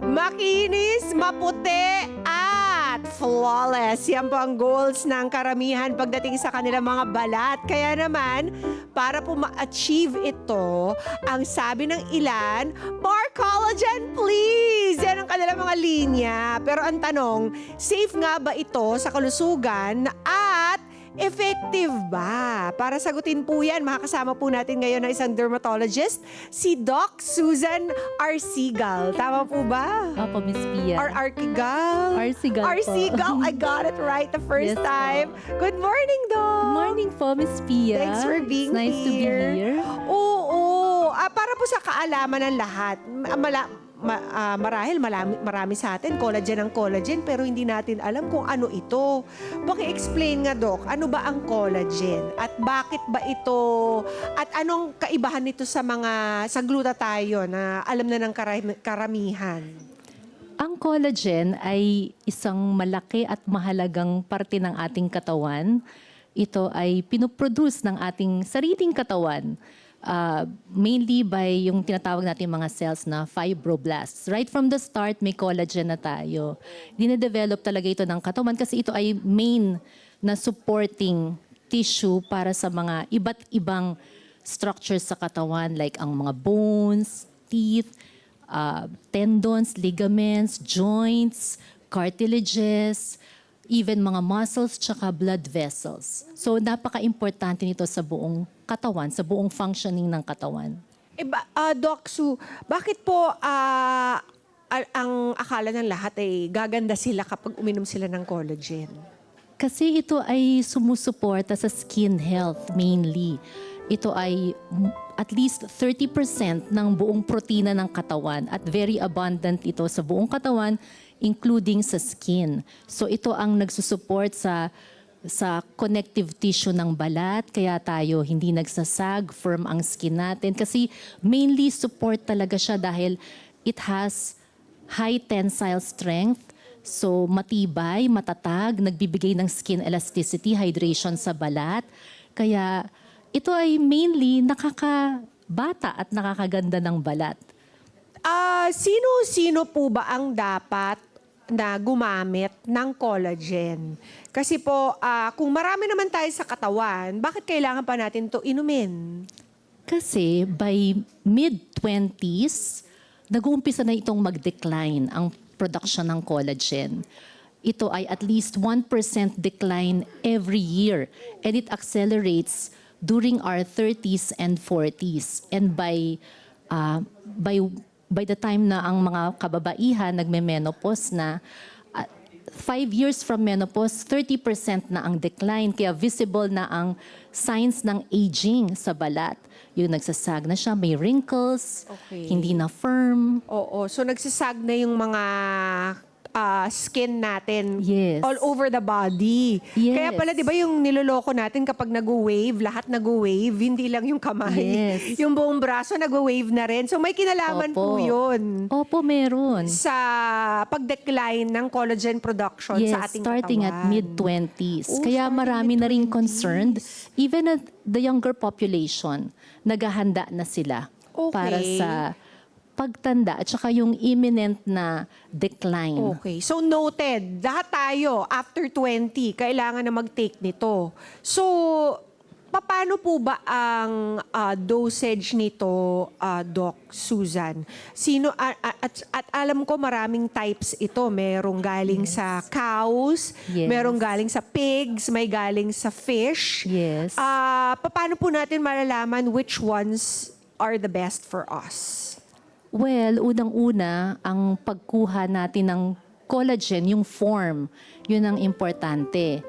Makinis, maputi, at flawless. Yan po ang goals ng karamihan pagdating sa kanilang mga balat. Kaya naman, para po ma-achieve ito, ang sabi ng ilan, more collagen please! Yan ang kanilang mga linya. Pero ang tanong, safe nga ba ito sa kalusugan at effective ba? Para sagutin po yan, makakasama po natin ngayon ng isang dermatologist, si Doc Susan Arcigal. Tama po ba? Opo, Miss Pia. Or Arcigal? Arcigal po. Arcigal, I got it right the first Yes, time. Good morning, Doc. Good morning po, Miss Pia. Thanks for being It's nice to be here. Oo. Para po sa kaalaman ng lahat, marahil marami sa atin, collagen ang collagen, pero hindi natin alam kung ano ito. Paki-explain nga, Doc, ano ba ang collagen? At bakit ba ito? At anong kaibahan nito sa glutathione na alam na ng karamihan? Ang collagen ay isang malaki at mahalagang parte ng ating katawan. Ito ay pinoproduce ng ating sariling katawan. Mainly by yung tinatawag natin mga cells na fibroblasts. Right from the start, may collagen na tayo. Dine-develop talaga ito ng katawan kasi ito ay main na supporting tissue para sa mga iba't ibang structures sa katawan like ang mga bones, teeth, tendons, ligaments, joints, cartilages, even mga muscles tsaka blood vessels. So napaka-importante nito sa buong katawan, sa buong functioning ng katawan. Doc Su, bakit po ang akala ng lahat ay gaganda sila kapag uminom sila ng collagen? Kasi ito ay sumusuporta sa skin health mainly. Ito ay at least 30% ng buong protina ng katawan at very abundant ito sa buong katawan including sa skin. So ito ang nagsusupport sa connective tissue ng balat, kaya tayo hindi nagsasag, firm ang skin natin. Kasi mainly support talaga siya dahil it has high tensile strength. So matibay, matatag, nagbibigay ng skin elasticity, hydration sa balat. Kaya ito ay mainly nakakabata at nakakaganda ng balat. Sino-sino po ba ang dapat na gumamit ng collagen? Kasi po, kung marami naman tayo sa katawan, bakit kailangan pa natin to inumin? Kasi by mid-20s, nag-uumpisa na itong mag-decline ang production ng collagen. Ito ay at least 1% decline every year and it accelerates during our 30s and 40s. And by the time na ang mga kababaihan nagme-menopause na, 5 years from menopause, 30% na ang decline. Kaya visible na ang signs ng aging sa balat. Yung nagsasag na siya, may wrinkles, Okay. hindi na firm. Oo, so nagsisag na yung mga skin natin Yes. all over the body. Yes. Kaya pala, di ba yung niloloko natin kapag nag-wave, lahat nag-wave, hindi lang yung kamay. Yes. Yung buong braso nag-wave na rin. So may kinalaman po Opo. yun Opo, meron. sa pag-decline ng collagen production Yes, sa ating starting katawan. at mid-20s. Oh, Kaya starting marami na rin mid-20s. concerned. Even at the younger population, naghahanda na sila para Okay. sa pagtanda at saka yung imminent na decline. Okay. So noted, lahat tayo after 20, kailangan na mag-take nito. So, paano po ba ang dosage nito, Doc Susan? At alam ko maraming types ito. Merong galing sa cows, Yes. merong galing sa pigs, may galing sa fish. Yes. Paano po natin malalaman which ones are the best for us? Well, unang-una, ang pagkuha natin ng collagen, yung form, yun ang importante.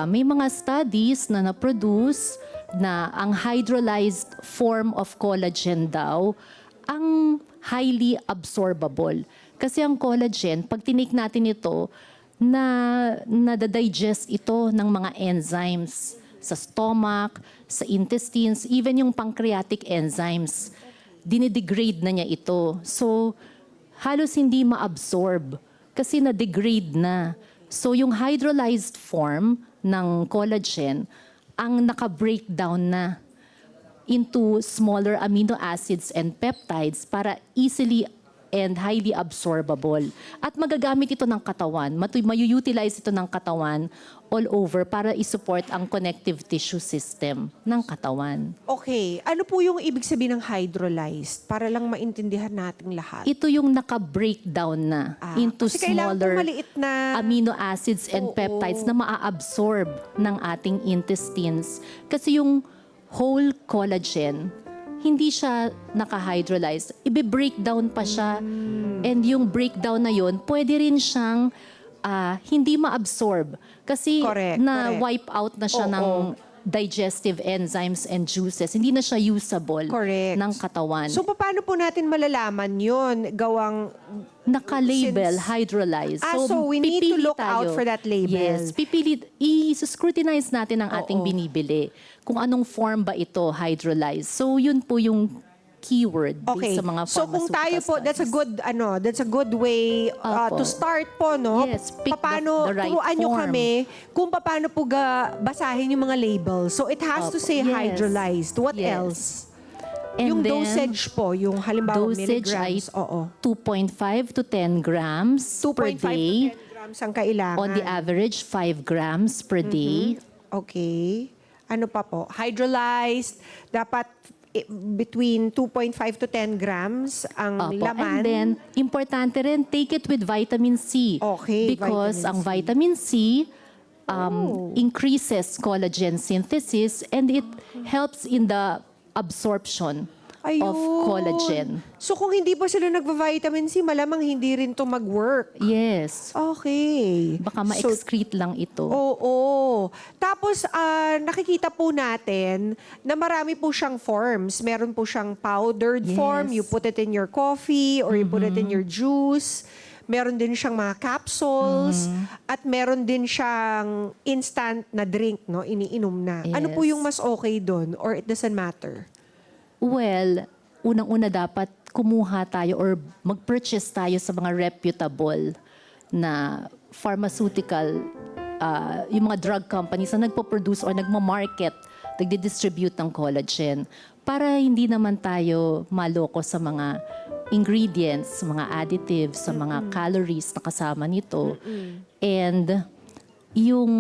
May mga studies na na-produce na ang hydrolyzed form of collagen daw ang highly absorbable. Kasi ang collagen, pag tinik natin ito, nadadigest ito ng mga enzymes sa stomach, sa intestines, even yung pancreatic enzymes. Dinidegrade na niya ito. So, halos hindi ma-absorb kasi na-degrade na. So, yung hydrolyzed form ng collagen, ang naka-breakdown na into smaller amino acids and peptides para easily and highly absorbable. At magagamit ito ng katawan, mayu-utilize ito ng katawan all over para isupport ang connective tissue system ng katawan. Okay, ano po yung ibig sabihin ng hydrolyzed? Para lang maintindihan nating lahat. Ito yung naka-breakdown na into kasi kailangan po smaller maliit na... amino acids and Oo. peptides na maa-absorb ng ating intestines. Kasi yung whole collagen, hindi siya naka-hydrolyze. Ibe-breakdown pa siya. And yung breakdown na yon, pwede rin siyang hindi ma-absorb. Kasi Correct, na-wipe out na siya Oo. ng digestive enzymes and juices. Hindi na siya usable Correct. ng katawan. So, paano po natin malalaman yun? Gawang... Naka-label, Since- hydrolyzed. so we need to pipili look out for that label. Yes, i-scrutinize natin ang ating Oo. binibili. Kung anong form ba ito, hydrolyzed. So yun po yung keyword Okay. sa mga So kung tayo po, pharmaceutical that's a good way Opo. to start po, no? Yes, pick Paano, the right turuan nyo form. kami kung paano po basahin yung mga labels. So it has to Opo. say Yes. hydrolyzed. What Yes. else? And Yung then, dosage po, yung halimbawa dosage ay milligrams. Oo. 2.5 to 10 grams per 2.5 day. to 10 grams ang kailangan. On the average, 5 grams per day. Okay. Ano pa po? Hydrolyzed, dapat between 2.5 to 10 grams ang Opo. laman. And then, importante rin, take it with vitamin C. Okay, Because vitamin ang C. vitamin C increases collagen synthesis and it helps in the absorption of Ayun. collagen. So kung hindi pa sila nagva-vitamin C, malamang hindi rin to mag-work. Yes. Okay. Baka So, ma-excrete lang ito. oo. Tapos, nakikita po natin na marami po siyang forms. Meron po siyang powdered Yes. form. You put it in your coffee or you put it in your juice. Meron din siyang mga capsules. At meron din siyang instant na drink, no? Iniinom na. Ano po Yes. yung mas okay doon? Or it doesn't matter? Well, unang-una dapat kumuha tayo or mag-purchase tayo sa mga reputable na pharmaceutical, yung mga drug companies na nagpo-produce or nagmo-market, nagdi-distribute ng collagen para hindi naman tayo maloko sa mga ingredients, sa mga additives, sa mga calories na kasama nito. And yung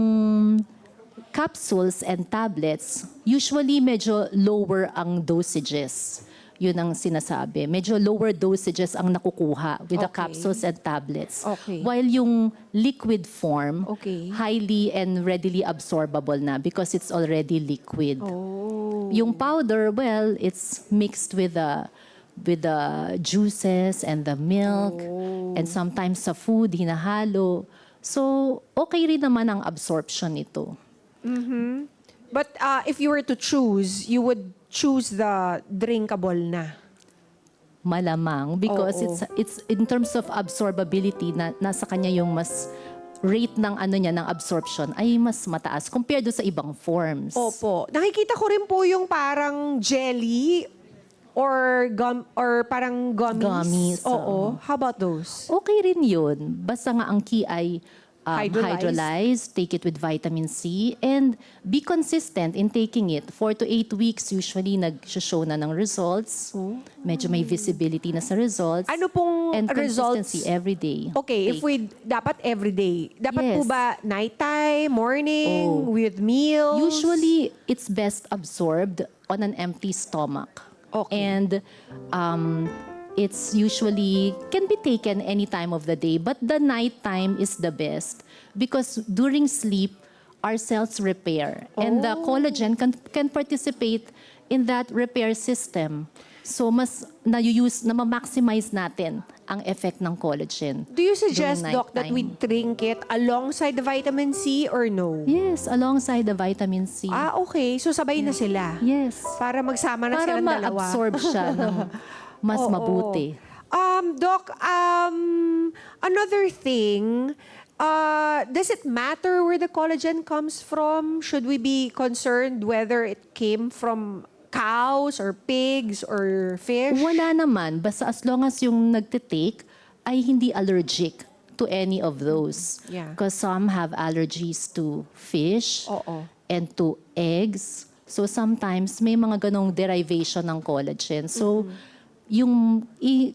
capsules and tablets, usually medyo lower ang dosages. Yun ang sinasabi. Medyo lower dosages ang nakukuha with the Okay. capsules and tablets. Okay. While yung liquid form, Okay. highly and readily absorbable na because it's already liquid. Oh. Yung powder, well, it's mixed with the juices and the milk and sometimes sa food, hinahalo. So, okay rin naman ang absorption nito. But if you were to choose, you would choose the drinkable na. Malamang because Oo. it's in terms of absorbability na nasa kanya yung mas rate ng ano niya ng absorption ay mas mataas compared do sa ibang forms. Opo. Nakikita ko rin po yung parang jelly or parang gummies. Gummies, Oo. How about those? Okay rin yun. Basta nga ang key ay Hydrolyzed. hydrolyzed, take it with vitamin C, and be consistent in taking it. 4 to 8 weeks, usually nag-show na ng results. Medyo may visibility na sa results. Ano pong and results? consistency every day. Okay, Take. dapat everyday. Dapat po Yes. ba nighttime, morning, Oh. with meals? Usually, it's best absorbed on an empty stomach. Okay. And it's usually can be taken any time of the day, but the night time is the best because during sleep, our cells repair and the collagen can participate in that repair system. So mas na-maximize natin ang effect ng collagen. Do you suggest, during Doc, that we nighttime. drink it alongside the vitamin C or no? Yes, alongside the vitamin C. Okay. So sabay na sila. Yes. Para magsama na Para silang dalawa. ma-absorb siya ng mas Oo. mabuti. Doc, another thing, does it matter where the collagen comes from? Should we be concerned whether it came from cows or pigs or fish? Wala naman. Basta as long as yung nagtitake ay hindi allergic to any of those. Yeah. Because some have allergies to fish Oo. and to eggs. So sometimes may mga ganong derivation ng collagen. So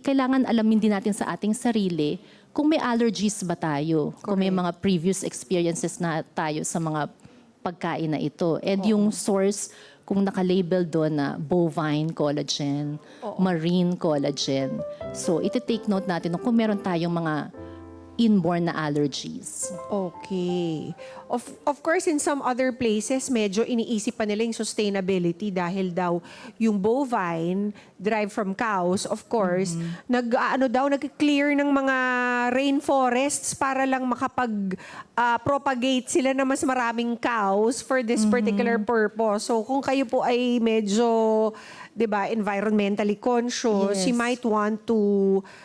kailangan alamin din natin sa ating sarili kung may allergies ba tayo, kung may mga previous experiences na tayo sa mga pagkain na ito. And yung source, kung naka-label doon na bovine collagen, marine collagen. So, iti-take note natin kung meron tayong mga inborn na allergies. Okay. Of course, in some other places, medyo iniisip pa nila yung sustainability dahil daw yung bovine derived from cows, of course, nag-clear ng mga rainforests para lang makapag-propagate sila na mas maraming cows for this particular purpose. So, kung kayo po ay medyo, 'di ba, environmentally conscious, you Yes. might want to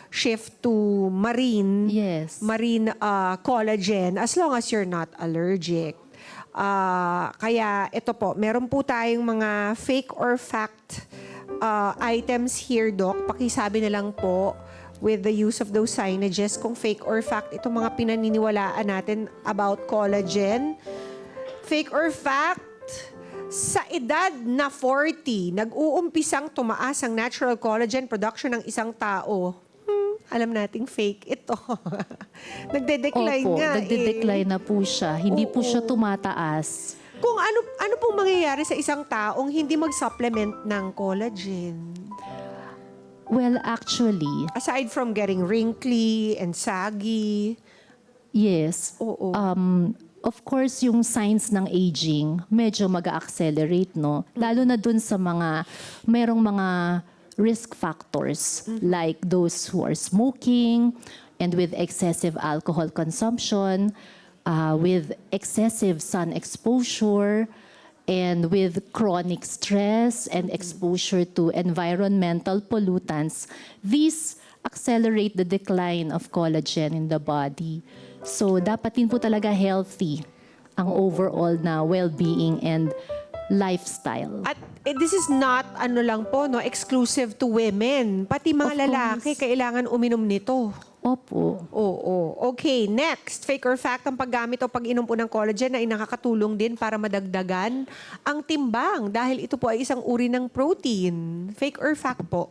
shift to marine Yes. collagen as long as you're not allergic. Kaya ito po, meron po tayong mga fake or fact items here, Doc. Pakisabi na lang po with the use of those signages kung fake or fact itong mga pinaniniwalaan natin about collagen. Fake or fact, sa edad na 40, nag-uumpisang tumaas ang natural collagen production ng isang tao. Alam nating fake ito. Nagde-decline Opo, nga nagde-decline na po siya. Hindi po siya tumataas. Kung ano pong mangyayari sa isang taong hindi mag-supplement ng collagen? Well, actually, Aside from getting wrinkly and saggy. yes. Oo. Of course, yung signs ng aging, medyo mag-accelerate, no? Lalo na dun sa merong mga risk factors like those who are smoking and with excessive alcohol consumption, with excessive sun exposure, and with chronic stress and exposure to environmental pollutants. These accelerate the decline of collagen in the body. So, dapat din po talaga healthy ang overall na well-being and lifestyle. At this is not exclusive to women. Pati mga Of lalaki course. kailangan uminom nito. Opo. Oo. Okay, next. Fake or fact, ang paggamit o pag-inom po ng collagen ay nakakatulong din para madagdagan ang timbang dahil ito po ay isang uri ng protein. Fake or fact po?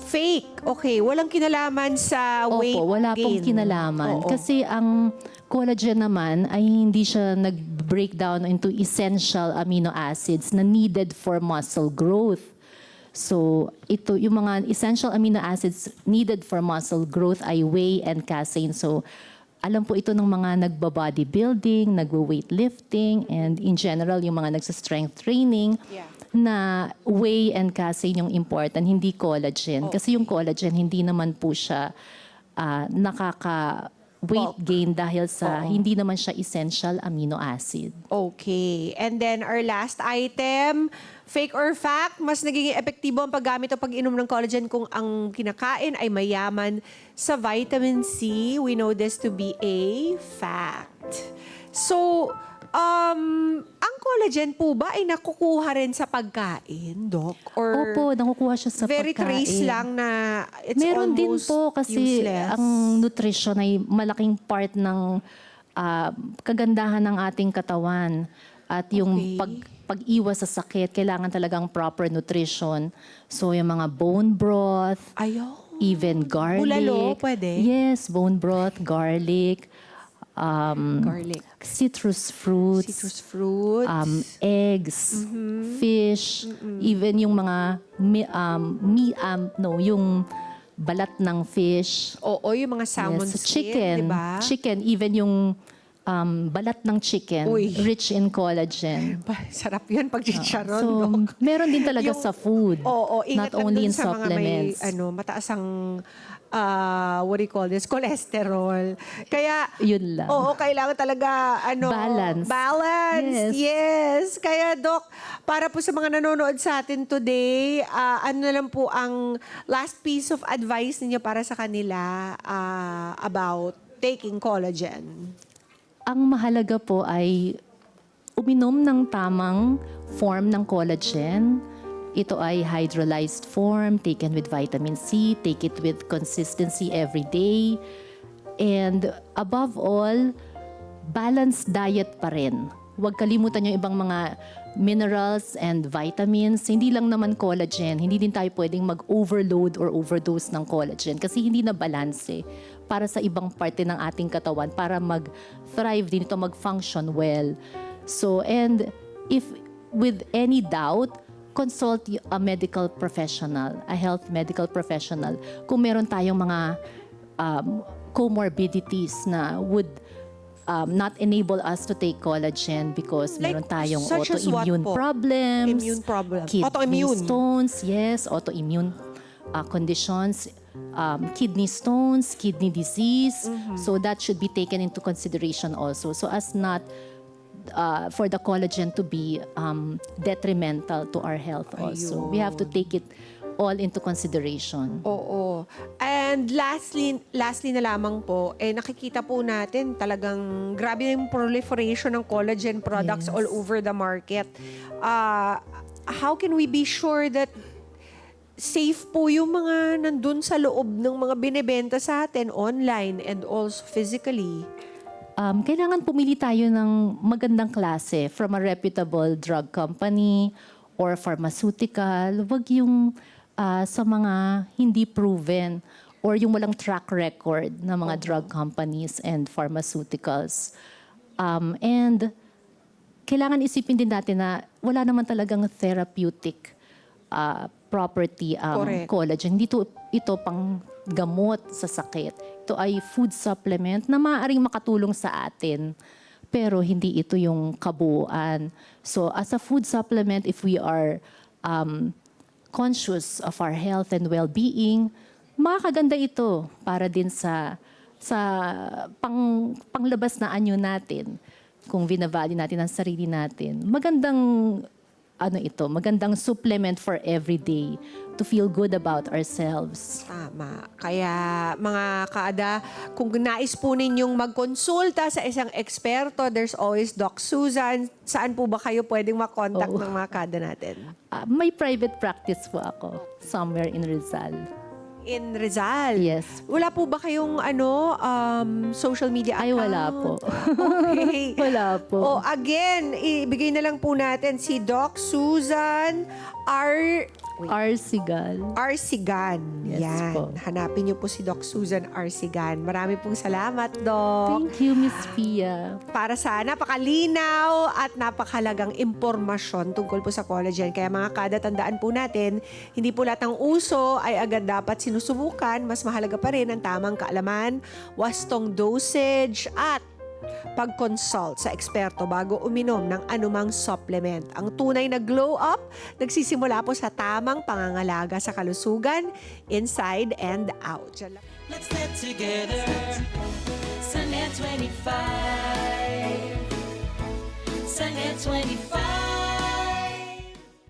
Fake. Okay, walang kinalaman sa weight Opo, wala pong gain. kinalaman. Oo. Kasi ang collagen naman ay hindi siya nag-breakdown into essential amino acids na needed for muscle growth. So, ito, yung mga essential amino acids needed for muscle growth ay whey and casein. So, alam po ito ng mga nagba-bodybuilding, nagwa-weightlifting, and in general, yung mga nagsa-strength training, Yeah. na whey and casein yung important, hindi collagen. Kasi yung collagen, hindi naman po siya nakaka-weight Bulk. gain dahil sa hindi naman siya essential amino acid. Okay. And then our last item, fake or fact, mas nagiging epektibo ang paggamit o pag-inom ng collagen kung ang kinakain ay mayaman sa vitamin C. We know this to be a fact. So, ang collagen po ba ay nakukuha rin sa pagkain, Doc? Or Opo, nakukuha siya sa very pagkain. trace lang na it's Meron din almost po kasi useless? ang nutrition ay malaking part ng kagandahan ng ating katawan. At yung Okay. pag-iwas sa sakit, kailangan talagang proper nutrition. So yung mga bone broth, Ayaw. even garlic. Bulalo, pwede? Yes, bone broth, garlic, Garlic. citrus fruits, Citrus fruits. eggs, fish, even yung mga yung balat ng fish. Oo, yung mga salmon Yes, skin, chicken, di ba? chicken, even yung balat ng chicken, Uy. rich in collagen. Sarap yan pag chicharon, So, Doc. meron din talaga Yung- sa food, Oo, not ingat lang only dun in sa supplements. mga may mataas ang what do you call this? Cholesterol. Kaya, Yun lang. oo, kailangan talaga, Balance. Balance. Yes. Kaya, Doc, para po sa mga nanonood sa atin today, ano na lang po ang last piece of advice ninyo para sa kanila about taking collagen? Ang mahalaga po ay uminom ng tamang form ng collagen. Ito ay hydrolyzed form, taken with vitamin C, take it with consistency every day. And above all, balanced diet pa rin. Huwag kalimutan yung ibang mga minerals and vitamins. Hindi lang naman collagen. Hindi din tayo pwedeng mag-overload or overdose ng collagen kasi hindi na balanse para sa ibang parte ng ating katawan para mag-thrive din ito, mag-function well. So, and if with any doubt, consult a medical professional, a health medical professional. Kung meron tayong mga comorbidities na would not enable us to take collagen because Like, meron tayong such as what autoimmune po? problems, Immune problem. kidney Autoimmune. stones, yes, autoimmune conditions, kidney stones, kidney disease. Mm-hmm. So that should be taken into consideration also. So as not for the collagen to be detrimental to our health also. We have to take it all into consideration. Oo. And lastly na lamang po, nakikita po natin talagang grabe na yung proliferation ng collagen products Yes. all over the market. How can we be sure that safe po yung mga nandun sa loob ng mga binebenta sa atin online and also physically? Kailangan pumili tayo ng magandang klase from a reputable drug company or pharmaceutical. Wag yung sa mga hindi proven or yung walang track record ng mga drug companies and pharmaceuticals. And kailangan isipin din natin na wala naman talagang therapeutic property ang Correct. collagen. Hindi ito pang gamot sa sakit. Ito ay food supplement na maaaring makatulong sa atin. Pero hindi ito yung kabuuan. So as a food supplement, if we are conscious of our health and well-being, makakaganda ito para din sa panglabas na anyo natin. Kung vinavali natin ang sarili natin. Magandang supplement for every day to feel good about ourselves. Tama. Kaya mga kaada, kung nais po ninyong magkonsulta sa isang eksperto, there's always Doc Susan. Saan po ba kayo pwedeng makontak ng mga kaada natin? May private practice po ako somewhere in Rizal. In Rizal? Yes. Wala po ba kayong social media account? Ay, wala po. Okay. Wala po. Oh, again, ibigay na lang po natin si Doc Susan Arsigal. Arsigan. Yes Yan. po. Hanapin niyo po si Doc Susan Arsigan. Marami pong salamat, Doc. Thank you, Miss Pia. Para sa napakalinaw at napakalagang impormasyon tungkol po sa collagen. Kaya mga kada, tandaan po natin, hindi po lahat ng uso ay agad dapat sinusubukan. Mas mahalaga pa rin ang tamang kaalaman, wastong dosage at pag-consult sa eksperto bago uminom ng anumang supplement. Ang tunay na glow up, nagsisimula po sa tamang pangangalaga sa kalusugan, inside and out. Diyan lang. Let's get together. Sunnet 25. Sunnet 25.